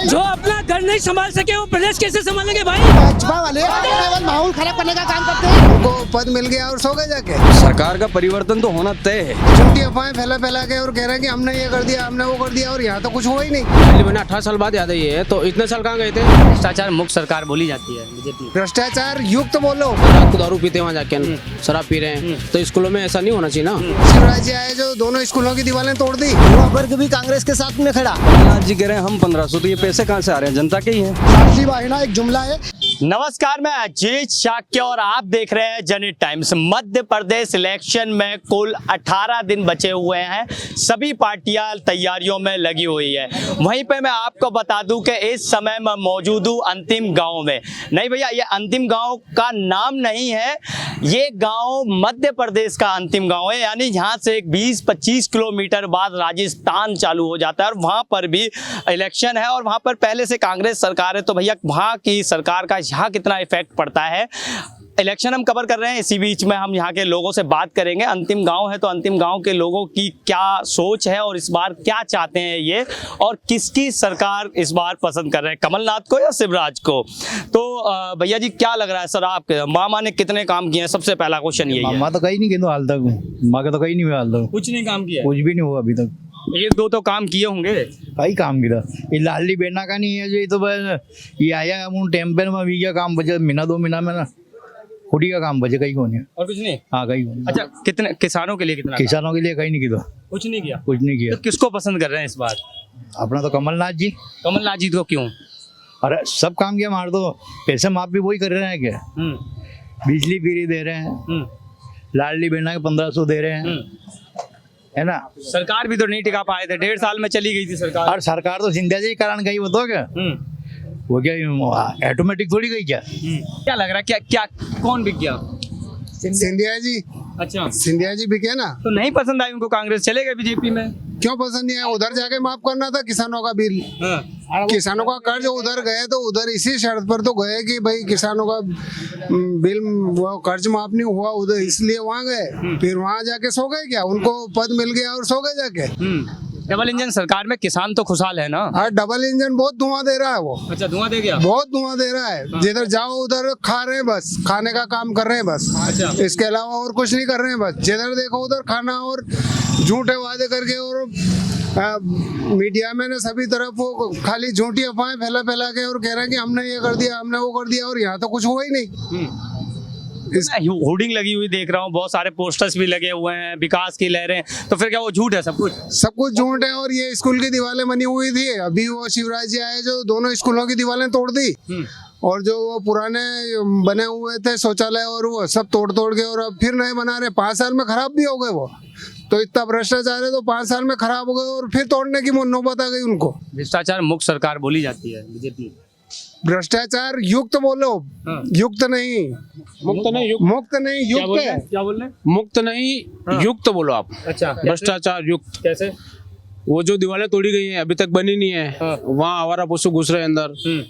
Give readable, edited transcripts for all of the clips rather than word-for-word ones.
जो अपना घर नहीं संभाल सके वो प्रदेश कैसे संभालेंगे भाई? भाजपा वाले केवल माहौल खराब करने का काम करते हैं। उनको पद मिल गया और सो गए जाके। सरकार का परिवर्तन तो होना तय है। झूठी अफवाहें फैला के और कह रहे हैं कि हमने ये कर दिया, हमने वो कर दिया, और यहाँ तो कुछ हुआ ही नहीं। मैंने 18 साल बाद याद आई है, तो इतने साल कहाँ गए थे? भ्रष्टाचार मुक्त सरकार बोली जाती है बीजेपी। भ्रष्टाचार युक्त बोलो। रात को दारू पीते वहाँ जाके शराब पी रहे हैं, तो स्कूलों में ऐसा नहीं होना चाहिए ना। शिवराज जी आए जो दोनों स्कूलों की दीवारें तोड़ दी। युवा वर्ग भी कांग्रेस के साथ में खड़ा। कमलनाथ जी कह रहे हैं हम 1500, तो ये पैसे कहाँ से आ रहे हैं? जनता के ही हैं। लाडली बहना एक जुमला है। नमस्कार, मैं अजीत शाक्य और आप देख रहे हैं जनहित टाइम्स। मध्य प्रदेश इलेक्शन में कुल 18 दिन बचे हुए हैं। सभी पार्टियां तैयारियों में लगी हुई है। वहीं पे मैं आपको बता दूं कि इस समय मैं मौजूद हूं अंतिम गांव में। नहीं भैया, ये अंतिम गांव का नाम नहीं है, ये गांव मध्य प्रदेश का अंतिम गांव है। यानी यहाँ से एक 20-25 किलोमीटर बाद राजस्थान चालू हो जाता है और वहाँ पर भी इलेक्शन है। और वहाँ पर पहले से कांग्रेस सरकार है, तो भैया वहाँ की सरकार का यहाँ कितना इफेक्ट पड़ता है, इलेक्शन हम कवर कर रहे हैं। इसी बीच में हम यहाँ के लोगों से बात करेंगे। अंतिम गांव है तो अंतिम गांव के लोगों की क्या सोच है और इस बार क्या चाहते हैं ये, और किसकी सरकार इस बार पसंद कर रहे हैं, कमलनाथ को या शिवराज को। तो भैया जी क्या लग रहा है सर, आपके मामा ने कितने काम किए हैं? सबसे पहला क्वेश्चन यही है। मामा तो कहीं नहीं किया हाल तक, माँ का तो कहीं नहीं हुआ हाल तक, कुछ नहीं काम किया, कुछ भी नहीं हुआ अभी तक। एक दो तो काम किए होंगे। कई काम किया, ये लाडली बहना का नहीं है जो, ये तो बस ये आया हम टेम्पर में अभी क्या काम बचे, महीना 2 महीना में ना खुदी का काम बचे, कहीं को नहीं। और कुछ नहीं? हाँ कहीं को नहीं। अच्छा, कितने किसानों के लिए कितना? किसानों के लिए कहीं नहीं किया, कुछ नहीं किया। कुछ नहीं किया। तो किसको पसंद कर रहे हैं इस बार? अपना तो कमलनाथ जी। कमलनाथ जी को क्यों? अरे सब काम किया, मार दो पैसे माफ भी वही कर रहे हैं क्या, बिजली फ्री दे रहे हैं, लाडली बहना के 1500 दे रहे हैं, है ना। सरकार भी तो नहीं टिका पाए थे, 1.5 साल में चली गई थी सरकार। और सरकार तो सिंधिया जी के कारण गई, वो तो क्या वो क्या ऑटोमेटिक थोड़ी गई क्या। क्या लग रहा है, क्या क्या कौन बिक गया? सिंधिया जी। अच्छा, सिंधिया जी बिके ना। तो नहीं पसंद आई उनको, कांग्रेस चले गए बीजेपी में। क्यों पसंद नहीं है? उधर जाके माफ करना था किसानों का बिल। किसानों का कर्ज उधर गए तो उधर इसी शर्त पर तो गए कि भाई किसानों का बिल वो कर्ज माफ नहीं हुआ उधर, इसलिए वहाँ गए। फिर वहाँ जाके सो गए क्या? उनको पद मिल गया और सो गए जाके। डबल इंजन सरकार में किसान तो खुशहाल है ना। हाँ, डबल इंजन बहुत धुआं दे रहा है वो। अच्छा, धुआं दे गया? बहुत धुआं दे रहा है। जिधर जाओ उधर खा रहे हैं, बस खाने का काम कर रहे हैं बस। अच्छा। इसके अलावा और कुछ नहीं कर रहे हैं। बस जिधर देखो उधर खाना और झूठे वादे करके, और मीडिया में ना सभी तरफ वो खाली झूठी अफवाहें फैला के और कह रहे हैं कि हमने ये कर दिया, हमने वो कर दिया, और यहाँ तो कुछ हुआ ही नहीं। होर्डिंग लगी हुई देख रहा हूँ, बहुत सारे पोस्टर्स भी लगे हुए हैं, विकास की लहरें, तो फिर क्या वो झूठ है सब कुछ? सब कुछ झूठ है। और ये स्कूल की दीवारें बनी हुई थी, अभी वो शिवराज जी आए जो दोनों स्कूलों की दीवारें तोड़ दी, और जो वो पुराने बने हुए थे शौचालय और वो सब तोड़ के और अब फिर नए बना रहे। 5 साल में खराब भी हो गए वो, तो इतना भ्रष्टाचार है तो 5 साल में खराब हो गए और फिर तोड़ने की नौबत आ गई उनको। भ्रष्टाचार मुक्त सरकार बोली जाती है बीजेपी। भ्रष्टाचार युक्त बोलो। युक्त नहीं, मुक्त नहीं, मुक्त नहीं, युक्त है। क्या बोल रहे? मुक्त नहीं, युक्त बोलो आप। अच्छा, भ्रष्टाचार युक्त। कैसे? वो जो दीवारें तोड़ी गई हैं अभी तक बनी नहीं है, वहाँ आवारा पशु घुस रहे हैं अंदर,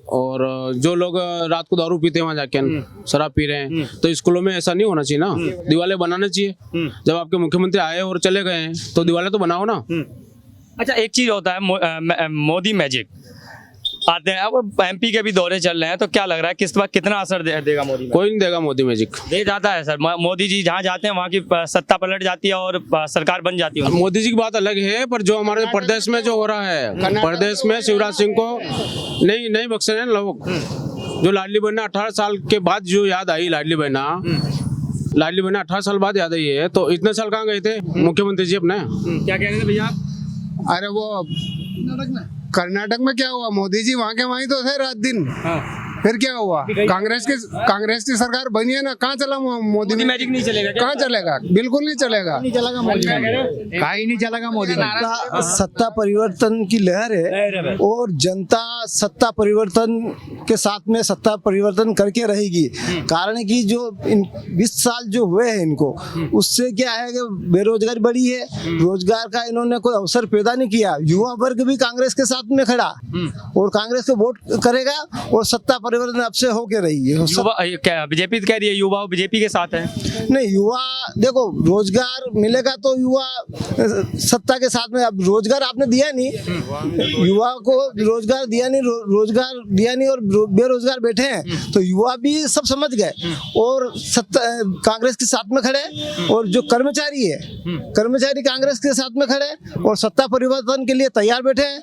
और जो लोग रात को दारू पीते हैं वहाँ जाके शराब पी रहे हैं, तो स्कूलों में ऐसा नहीं होना चाहिए ना। दीवारें बनाना चाहिए। जब आपके मुख्यमंत्री आए और चले गए हैं तो दीवारें तो बनाओ ना। अच्छा, एक चीज होता है मोदी मैजिक आते हैं, अब एमपी के भी दौरे चल रहे हैं, तो क्या लग रहा है किस बार कितना असर देगा मोदी? कोई नहीं देगा मोदी मैजिक। दे जाता है सर, मोदी जी जहाँ जाते हैं वहाँ की सत्ता पलट जाती है और सरकार बन जाती है। मोदी जी की बात अलग है, पर जो हमारे प्रदेश में जो हो रहा है, प्रदेश में शिवराज सिंह को नहीं बख्शे हैं लोग। जो लाडली बहना 18 साल के बाद जो याद आई, लाडली बहना 18 साल बाद याद आई है, तो इतने साल कहाँ गए थे मुख्यमंत्री जी अपने? क्या कह रहे थे भैया? अरे वो कर्नाटक में क्या हुआ? मोदी जी वहाँ के वहीं तो थे रात दिन। फिर क्या हुआ? कांग्रेस की सरकार बनी है ना, कहाँ चला मोदी में? मैजिक नहीं चलेगा? कहाँ चलेगा? बिल्कुल नहीं चलेगा। कहीं नहीं चलेगा मोदी में। सत्ता परिवर्तन की लहर है और जनता सत्ता परिवर्तन के साथ में सत्ता परिवर्तन करके रहेगी। कारण है कि जो 20 साल जो हुए हैं इनको, उससे क्या है कि बेरोजगारी बढ़ी है, रोजगार का इन्होंने कोई अवसर पैदा नहीं किया। युवा वर्ग भी कांग्रेस के साथ में खड़ा और कांग्रेस को वोट करेगा और सत्ता परिवर्तन अब से होके रही है। युवा क्या बीजेपी कह रही है युवा बीजेपी के साथ है? नहीं, युवा देखो, रोजगार मिलेगा तो युवा सत्ता के साथ में। अब रोजगार आपने दिया नहीं, युवा को रोजगार दिया नहीं, रोजगार दिया नहीं और बेरोजगार बैठे हैं, तो युवा भी सब समझ गए और सत्ता कांग्रेस के साथ में खड़े, और जो कर्मचारी है कर्मचारी कांग्रेस के साथ में खड़े और सत्ता परिवर्तन के लिए तैयार बैठे हैं।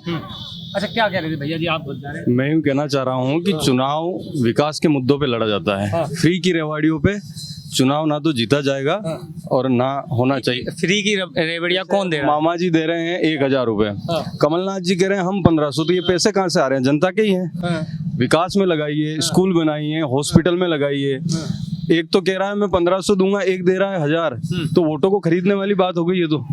अच्छा, क्या कह रहे थे भैया जी, आप बता रहे हैं? मैं यूँ कहना चाह रहा हूँ कि चुनाव विकास के मुद्दों पे लड़ा जाता है। फ्री की रेवाड़ियों पे चुनाव ना तो जीता जाएगा और ना होना चाहिए। फ्री की रेवड़िया कौन दे रहा है? मामा जी दे रहे हैं 1000 रुपए, कमलनाथ जी कह रहे हैं हम 1500, तो ये पैसे कहाँ से आ रहे हैं? जनता के ही हैं। विकास में लगाइए, स्कूल बनाइए, हॉस्पिटल में लगाइए। एक तो कह रहा है मैं 1500 दूंगा, एक दे रहा है 1000, तो वोटों को खरीदने वाली बात हो गई ये तो।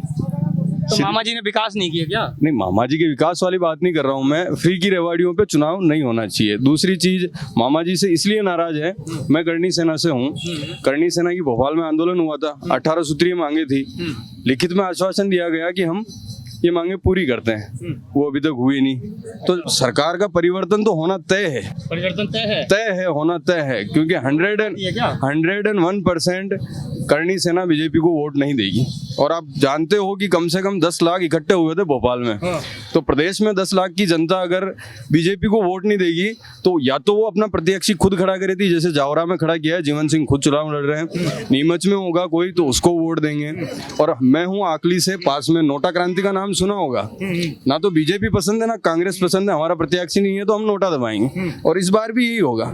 मामा जी ने विकास नहीं किया क्या? नहीं, मामा जी के विकास वाली बात नहीं कर रहा हूँ मैं, फ्री की रेवाड़ियों पे चुनाव नहीं होना चाहिए। दूसरी चीज, मामा जी से इसलिए नाराज है, मैं करणी सेना से हूँ। करणी सेना की भोपाल में आंदोलन हुआ था, 18 सूत्रीय मांगे थी, लिखित में आश्वासन दिया गया कि हम ये मांगे पूरी करते हैं, वो अभी तक हुई नहीं। तो सरकार का परिवर्तन तो होना तय है, परिवर्तन तय है होना तय है, क्योंकि 101% करणी सेना बीजेपी को वोट नहीं देगी। और आप जानते हो कि कम से कम 10 लाख इकट्ठे हुए थे भोपाल में। तो प्रदेश में 10 लाख की जनता अगर बीजेपी को वोट नहीं देगी तो या तो वो अपना प्रत्याशी खुद खड़ा करेगी, जैसे जावरा में खड़ा किया है, जीवन सिंह खुद चुनाव लड़ रहे हैं, नीमच में होगा कोई तो उसको वोट देंगे। और मैं हूँ आकली से, पास में नोटा क्रांति का नाम सुना होगा ना, तो बीजेपी पसंद है ना कांग्रेस पसंद है, हमारा प्रत्याशी नहीं है तो हम नोटा दबाएंगे। और इस बार भी यही होगा,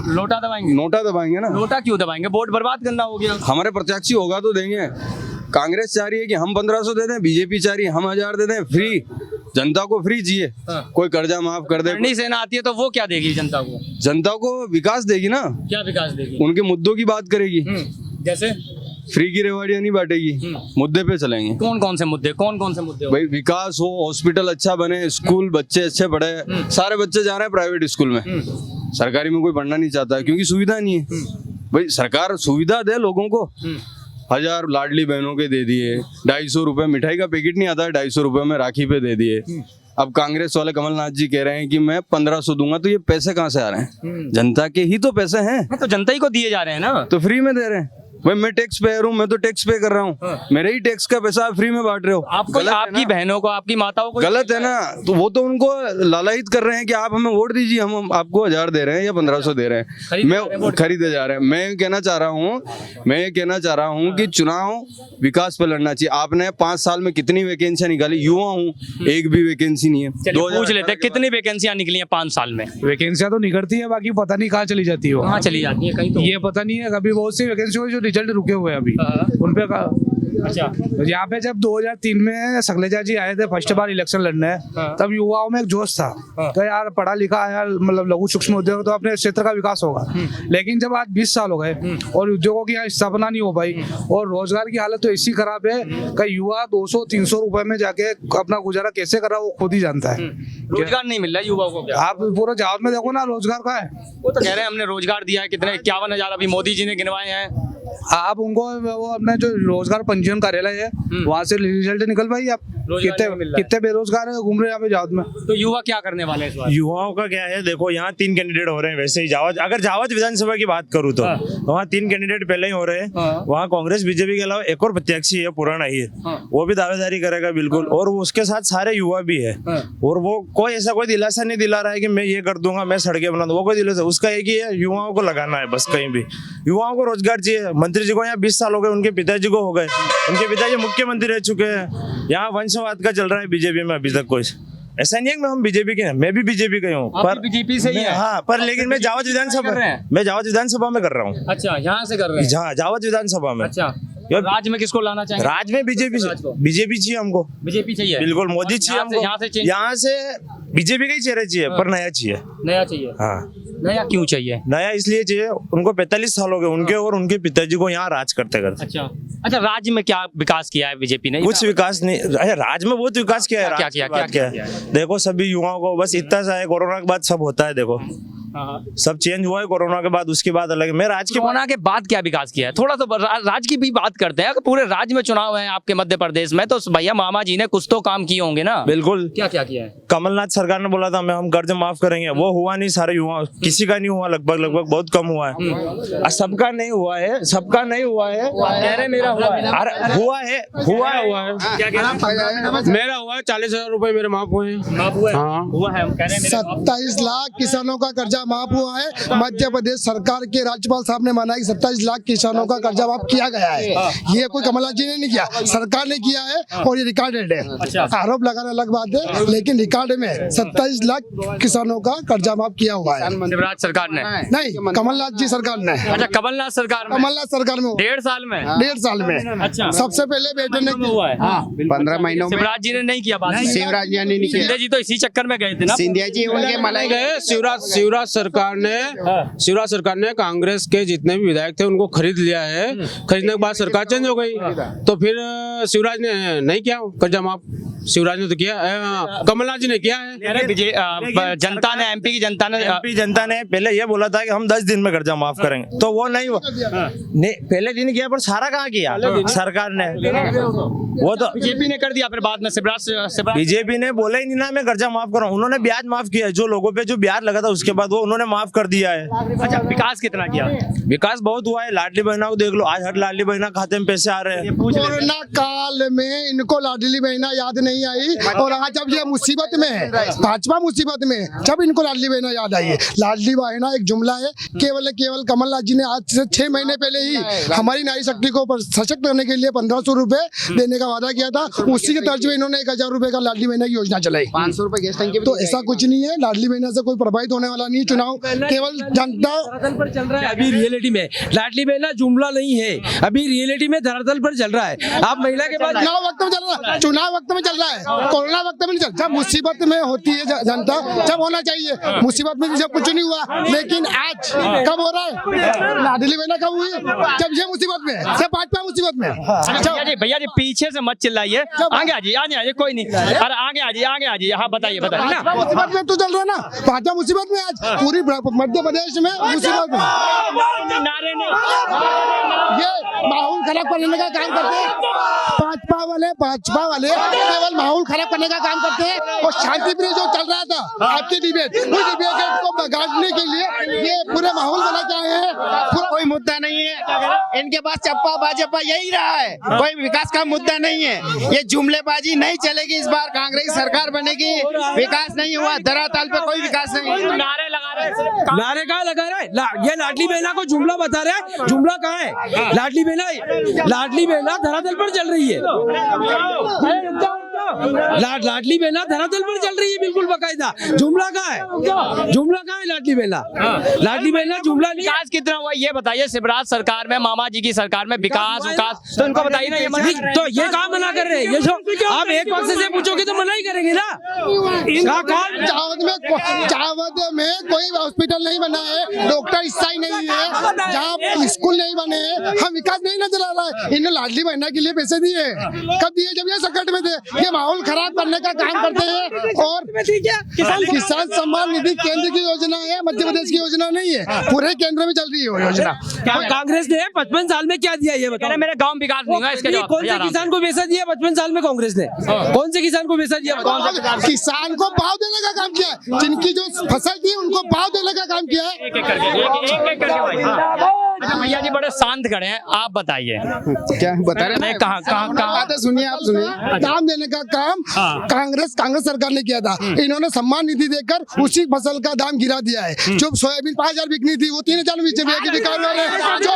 लोटा दबाएंगे। नोटा दबाएंगे ना। लोटा क्यों दबाएंगे? वोट बर्बाद करना हो गया। हमारे प्रत्याशी होगा तो देंगे। कांग्रेस चाह रही है कि हम 1500 दे दें, बीजेपी चाह रही है हम 1000 दे दें। फ्री, जनता को फ्री चाहिए, कोई कर्जा माफ कर दे। करणी सेना आती है तो वो क्या देगी जनता को? जनता को विकास देगी ना। क्या विकास देगी? उनके मुद्दों की बात करेगी। जैसे फ्री की रेवाड़ियां नहीं बांटेगी, मुद्दे पे चलेंगे। कौन कौन से मुद्दे भाई विकास हो, हॉस्पिटल अच्छा बने, स्कूल बच्चे अच्छे पढ़े। सारे बच्चे जा रहे हैं प्राइवेट स्कूल में, सरकारी में कोई पढ़ना नहीं चाहता क्योंकि सुविधा नहीं है। भाई सरकार सुविधा दे लोगों को। 1000 लाडली बहनों के दे दिए, 250 रुपए मिठाई का पैकेट नहीं आता है, 250 रुपए में राखी पे दे दिए। अब कांग्रेस वाले कमलनाथ जी कह रहे हैं कि मैं 1500 दूंगा, तो ये पैसे कहाँ से आ रहे हैं? जनता के ही तो पैसे हैं। तो जनता ही को दिए जा रहे हैं ना, तो फ्री में दे रहे हैं। भाई मैं टैक्स पेयर हूँ, मैं तो टैक्स पे कर रहा हूँ, मेरे ही टैक्स का पैसा आप फ्री में बांट रहे हो। आपको, आपकी बहनों को, आपकी माताओं को गलत है ना। तो वो तो उनको लालायित कर रहे हैं कि आप हमें वोट दीजिए, हम आपको 1000 दे रहे हैं या 1500 दे रहे हैं, मैं खरीदे जा रहे हैं। मैं कहना चाह रहा हूँ कि चुनाव विकास पर लड़ना चाहिए। आपने 5 साल में कितनी वैकेंसियां निकाली? युवा हूँ, एक भी वैकेंसी नहीं है। पूछ लेते हैं कितनी वैकेंसियां निकली हैं 5 साल में? वैकेंसियां तो निकलती है, बाकी पता नहीं कहाँ चली जाती है। कहाँ चली जाती है कहीं तो ये पता नहीं है। कभी बहुत सी वैकेंसी हुई जो रिजल्ट रुके हुए हैं अभी उन पे। अच्छा, यहाँ पे जब 2003 में शैलजा जी आए थे फर्स्ट बार इलेक्शन लड़ने, तब युवाओं में एक जोश था कि यार पढ़ा लिखा है, मतलब लघु सूक्ष्म उद्योग तो अपने क्षेत्र का विकास होगा। लेकिन जब आज 20 साल हो गए और उद्योगों की यहाँ स्थापना नहीं हो पाई और रोजगार की हालत तो ऐसी खराब है कि युवा 200-300 रुपए में जाके अपना गुजारा कैसे कर रहा है वो खुद ही जानता है। रोजगार नहीं मिल रहा युवाओं को। क्या आप पूरे जावत में देखो ना, रोजगार का है। वो तो कह रहे हैं हमने रोजगार दिया है, कितने 51,000 अभी मोदी जी ने गिनवाए हैं। आप उनको वो अपने जो रोजगार पंजीयन कार्यालय है वहाँ से रिजल्ट निकल पाई। आप कितने बेरोजगार है घूम रहे हैं यहाँ पे जावत में। तो युवा क्या करने वाले हैं इस बार? युवाओं का क्या है, देखो यहाँ 3 कैंडिडेट हो रहे हैं। वैसे ही जावत, अगर जावत विधानसभा की बात करूँ तो वहाँ 3 कैंडिडेट पहले ही हो रहे हैं। वहाँ कांग्रेस बीजेपी के अलावा एक और प्रत्याशी है, पुराना ही है, वो भी दावेदारी करेगा बिल्कुल। और उसके साथ सारे युवा भी है और वो कोई ऐसा कोई दिलासा नहीं दिला रहा है कि मैं ये कर दूंगा, मैं सड़कें बना दूंगा। वो कोई दिलासा, उसका एक ही है, युवाओं को लगाना है बस। कहीं भी युवाओं को रोजगार चाहिए। मंत्री जी को यहाँ 20 साल हो गए, उनके पिताजी को हो गए, उनके पिताजी मुख्यमंत्री रह चुके हैं। यहाँ वंशवाद का चल रहा है बीजेपी में अभी तक। कोई ऐसा नहीं है कि हम बीजेपी के हैं, मैं भी बीजेपी का हूँ, पर बीजेपी से ही है। हाँ, पर लेकिन मैं जावत विधानसभा में कर रहा हूँ। अच्छा, यहाँ से कर रहे हैं? जावत विधानसभा में। अच्छा, राज्य में किसको लाना चाहिए? राज्य में बीजेपी चाहिए हमको। बीजेपी चाहिए बिल्कुल, मोदी चाहिए हमको। यहाँ से बीजेपी का ही चेहरा चाहिए, पर नया चाहिए। हाँ, नया क्यों चाहिए? नया इसलिए चाहिए, उनको 45 साल हो गए उनके और उनके पिताजी को यहाँ राज करते करते। अच्छा, राज्य में क्या विकास किया है बीजेपी ने? कुछ विकास नहीं। अरे राज्य में बहुत विकास किया है। क्या किया? देखो, सभी युवाओं को बस इतना सा है, कोरोना के बाद सब होता है। देखो सब चेंज हुआ है कोरोना के बाद, उसके बाद अलग है। मैं राज के कोरोना के बाद क्या विकास किया है, थोड़ा तो राज्य की भी बात करते हैं। अगर पूरे राज्य में चुनाव है आपके मध्य प्रदेश में, तो भैया मामा जी ने कुछ तो काम किए होंगे ना। बिल्कुल। क्या क्या किया है? कमलनाथ सरकार ने बोला था हम कर्ज माफ करेंगे, वो हुआ नहीं। सारे युवा किसी का नहीं हुआ, लगभग बहुत कम हुआ है। सबका नहीं हुआ है, सबका नहीं हुआ है। कह रहे मेरा हुआ है। अरे हुआ है, हुआ है। मेरा हुआ है 40,000 रुपए मेरे माफ हुए हैं। माफ हुआ है? हाँ। हुआ है, हम कह रहे हैं मेरा। 27 लाख किसानों का कर्जा माफ हुआ है। मध्य प्रदेश सरकार के राज्यपाल साहब ने माना कि 27 लाख किसानों का कर्जा माफ किया गया है। ये कोई कमलनाथ जी ने नहीं किया, सरकार ने किया है और ये रिकॉर्डेड है। आरोप लगाना अलग बात है, लेकिन रिकॉर्ड में 27 लाख किसानों का कर्जा माफ किया हुआ है। शिवराज सरकार ने नहीं, कमलनाथ जी सरकार ने। अच्छा, कमलनाथ सरकार में। कमलनाथ सरकार में 1.5 साल में। 1.5 साल में। अच्छा, सबसे पहले बेटे ने हुआ है। 15 महीनों में शिवराज जी ने नहीं किया बात। शिवराज जी ने नहीं किया। सिंधिया जी तो इसी चक्कर में गए थे ना। सिंधिया जी उनके मलाई गए। शिवराज सरकार ने कांग्रेस के जितने भी विधायक थे उनको खरीद लिया है। खरीदने के बाद सरकार चेंज हो गई, तो फिर शिवराज ने नहीं किया कर्जा माफ। शिवराज ने तो किया, कमलनाथ जी ने किया है। जनता ने, एमपी की जनता ने पहले ये बोला था कि हम 10 दिन में कर्जा माफ करेंगे, तो वो नहीं हुआ। नहीं, पहले दिन किया, पर सारा कहाँ किया सरकार ने? वो तो बीजेपी ने कर दिया, फिर बाद में शिवराज बीजेपी ने बोला ही नहीं ना मैं कर्जा माफ करूँ। उन्होंने ब्याज माफ किया है, जो लोगों पे जो ब्याज लगा था उसके बाद वो उन्होंने माफ कर दिया है। अच्छा, विकास कितना किया? विकास बहुत हुआ है। लाडली बहना को देख लो, आज हर लाडली बहना खाते में पैसे आ रहे हैं। कोरोना काल में इनको लाडली बहना याद नहीं आई, और आज जब ये मुसीबत में है, भाजपा मुसीबत में, जब इनको लाडली बहना याद आई है। लाडली बहना एक जुमला है, केवल कमलनाथ जी ने आज से 6 महीने पहले ही हमारी नारी शक्ति को सशक्त करने के लिए 1500 रुपए देने का वादा किया था। उसी के तर्ज में इन्होंने 1000 रुपए का लाडली बहना की योजना चलाई। 500 रुपए गैस टंकी। तो ऐसा कुछ नहीं है, लाडली बहना से कोई प्रभावित होने वाला नहीं है चुनाव। केवल जनता पर चल रहा है अभी रियलिटी में। लाडली बहना जुमला नहीं है, अभी रियलिटी में धरातल पर चल रहा है। आप महिला के बाद चुनाव वक्त में चल रहा है, चुनाव वक्त में चल रहा है, कोरोना वक्त में नहीं चल। जब मुसीबत में होती है जनता, जब होना चाहिए। मुसीबत में जब कुछ नहीं हुआ, लेकिन आज कब हो रहा है? लाडली बहना कब हुई? जब ये मुसीबत में, जब भाजपा मुसीबत में। भैया जी पीछे से मत चिल्लाइए, आगे आ जाइए, कोई नहीं। अरे आगे आ जाइए। हाँ, बताइए ना। मुसीबत में तो चल रहा है ना, भाजपा मुसीबत में। आज पूरी मध्य प्रदेश में मुसीबत में। ये माहौल खराब करने का काम करते हैं भाजपा वाले केवल माहौल खराब करने का काम करते हैं। और शांति प्रिय जो चल रहा था आपकी डिबेट, उस डिबेट को बिगाड़ने के लिए ये पूरे माहौल बना के आए हैं। पूरा कोई मुद्दा नहीं है इनके पास, चप्पा भाजपा यही रहा है, कोई विकास का मुद्दा नहीं है। ये जुमलेबाजी नहीं चलेगी। इस बार कांग्रेस सरकार बनेगी, विकास नहीं हुआ, धरातल पे कोई विकास नहीं। नारे लगा रहे, नारे कहाँ लगा रहे? ये लाडली बहना को जुमला बता रहे हैं। जुमला कहाँ है? लाडली बहना धरातल पर चल रही है। लाडली बहना धरातल पर चल रही है, बिल्कुल बकायदा। जुमला कहाँ है? जुमला कहाँ है? लाडली बहना जुमला नहीं। विकास कितना हुआ ये बताइए। शिवराज सरकार में, मामा जी की सरकार में विकास तो इनको बताइए ना। ये तो ये कहाँ मना कर रहे हैं? ये जो आप एक पक्ष से पूछोगे तो मना ही करेंगे ना। चावद में कोई हॉस्पिटल नहीं बना है, डॉक्टर ईसाई नहीं है, जहाँ स्कूल नहीं बने हैं, हम विकास नहीं नजर आ रहा है। इन्होंने लाडली बहना के लिए पैसे दिए, कब दिए? जब ये संकट में थे। ये माहौल खराब करने का काम करते हैं। और किसान सम्मान निधि केंद्र की योजना है, मध्य प्रदेश की योजना नहीं है, पूरे केंद्र में चल रही है वो योजना। कांग्रेस ने 55 साल में क्या दिया ये बताओ? मेरे गांव विकास नहीं हुआ, इसके कौन से किसान को पैसा दिया 55 साल में कांग्रेस ने? कौन से किसान को पैसा दिया? किसान को भाव देने का काम किया है, जिनकी जो फसल थी उनको भाव देने का काम किया है। भैया जी बड़े शांत खड़े हैं, आप बताइए क्या बता रहे हैं? कहाँ सुनिए, आप सुनिए। दाम देने का काम कांग्रेस सरकार ने किया था। इन्होंने सम्मान निधि देकर उसी फसल का दाम गिरा दिया है। जो सोयाबीन 5000 बिकनी थी वो 3000 में बिका रहे हैं। जो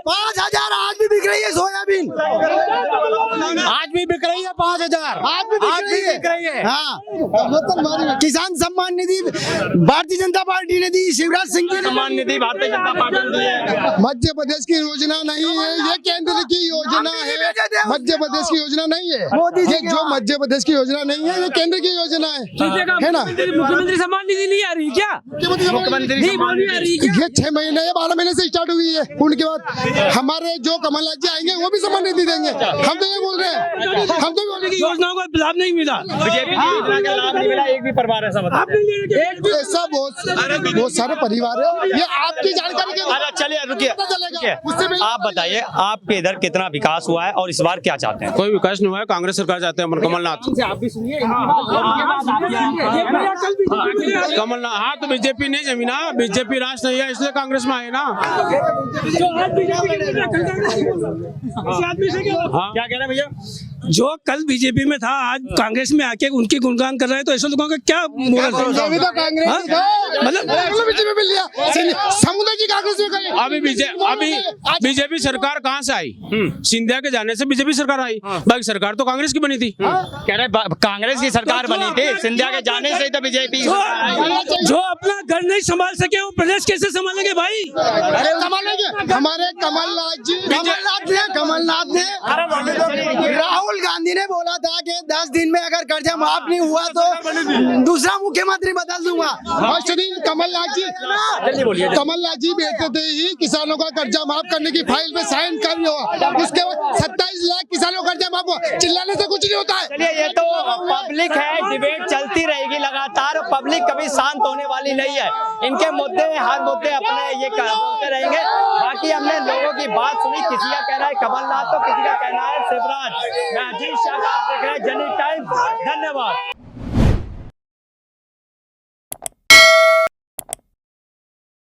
5,000 आज भी बिक रही है सोयाबीन, आज भी बिक रही रही है 5,000 आज भी दिख रही है। हाँ किसान सम्मान निधि भारतीय जनता पार्टी ने दी, शिवराज सिंह की सम्मान निधि भारतीय जनता पार्टी ने दी है। मध्य प्रदेश की योजना नहीं है, ये केंद्र की योजना है। मध्य प्रदेश की योजना नहीं है, ये जो मध्य प्रदेश की योजना नहीं है, ये केंद्र की योजना है ना। मुख्यमंत्री सम्मान निधि नहीं आ रही क्या? मुख्यमंत्री नहीं वो नहीं आ रही क्या? ये 6 महीने या 12 महीने से स्टार्ट हुई है। उनके बाद हमारे जो कमलनाथ जी आएंगे वो भी सम्मान निधि देंगे। हम तो ये बोल रहे हैं, हम तो बोल रहे हैं योजनाओं का लाभ नहीं मिला। बीजेपी की योजना का लाभ नहीं मिला एक भी परिवार, ऐसा बता कि ऐसा बहुत सारे परिवार है। ये आपकी जानकारी के अच्छा चलिए रुकिए पता चलेगा। रुकिए। उससे पहले आप बताइए आपके इधर कितना विकास हुआ है और इस बार क्या चाहते हैं? कोई विकास नहीं हुआ है, कांग्रेस सरकार चाहते हैं कमलनाथ। कमलनाथ हाँ तो बीजेपी नहीं जमी ना, बीजेपी राष्ट्र नहीं है इसलिए कांग्रेस में आए ना। हाँ क्या कह रहे हैं भैया? जो कल बीजेपी में था आज कांग्रेस में आके उनकी गुणगान कर रहे हैं, तो ऐसा लोगों का क्या अभी तो कांग्रेस हाँ? ही था। मतलब बीजेपी में लिया समुदाय की कांग्रेस में गए। अभी बीजेपी सरकार कहाँ से आई? सिंधिया के जाने से बीजेपी सरकार आई, बाकी सरकार तो कांग्रेस की बनी थी। कह रहे कांग्रेस की सरकार बनी थी, सिंधिया के जाने से ही तो बीजेपी जो अपना घर नहीं संभाल सके वो प्रदेश कैसे संभालेंगे भाई? अरे संभालेंगे हमारे कमलनाथ ने राहुल गांधी ने बोला था कि 10 दिन में अगर कर्जा माफ नहीं हुआ तो दूसरा मुख्यमंत्री बदल दूंगा। कमलनाथ जी बैठे थे ही किसानों का कर्जा माफ करने की फाइल पे साइन कर हुआ। उसके बाद 27 लाख किसानों का कर्जा माफ हुआ। चिल्लाने से कुछ नहीं होता है। चलिए ये तो पब्लिक है, डिबेट चलती रहेगी लगातार, पब्लिक कभी शांत होने वाली नहीं है। इनके मुद्दे हर मुद्दे अपने ये बोलते रहेंगे। बाकी हमने लोगों की बात सुनी, किसी का कहना है कमलनाथ तो किसी का कहना है शिवराज। मैं अजीत शाह, आप देख रहे हैं जनहित टाइम्स। धन्यवाद।